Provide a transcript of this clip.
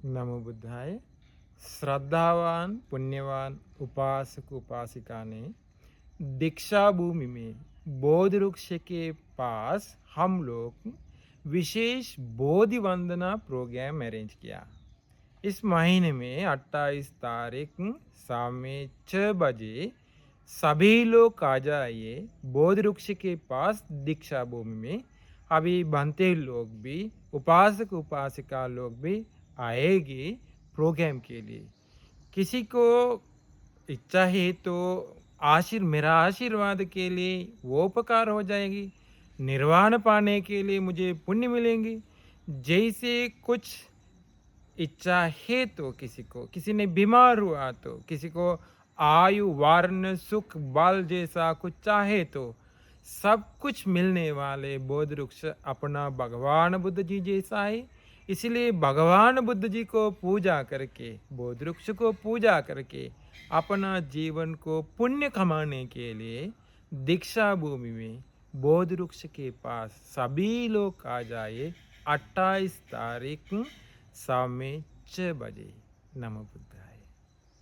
नमो बुद्धाय। श्रद्धावान पुण्यवान उपासक उपासिका ने दीक्षा भूमि में बोधि वृक्ष के पास हम लोग विशेष बोधि वंदना प्रोग्राम अरेंज किया। इस महीने में 28 तारीख शाम में 6 बजे सभी लोग आ जाइए बोधि वृक्ष के पास दीक्षा भूमि में। अभी बनते लोग भी, उपासक उपासिका लोग भी आएगी प्रोग्राम के लिए। किसी को इच्छा है तो मेरा आशीर्वाद के लिए वो उपकार हो जाएगी, निर्वाण पाने के लिए मुझे पुण्य मिलेंगे। जैसे कुछ इच्छा है तो किसी ने बीमार हुआ तो किसी को आयु वर्ण सुख बल जैसा कुछ चाहे तो सब कुछ मिलने वाले बोध वृक्ष अपना भगवान बुद्ध जी जैसा है। इसलिए भगवान बुद्ध जी को पूजा करके, बोध वृक्ष को पूजा करके अपना जीवन को पुण्य कमाने के लिए दीक्षा भूमि में बोध वृक्ष के पास सभी लोग आ जाए 28 तारीख शाम में 6 बजे। नमो बुद्धाय।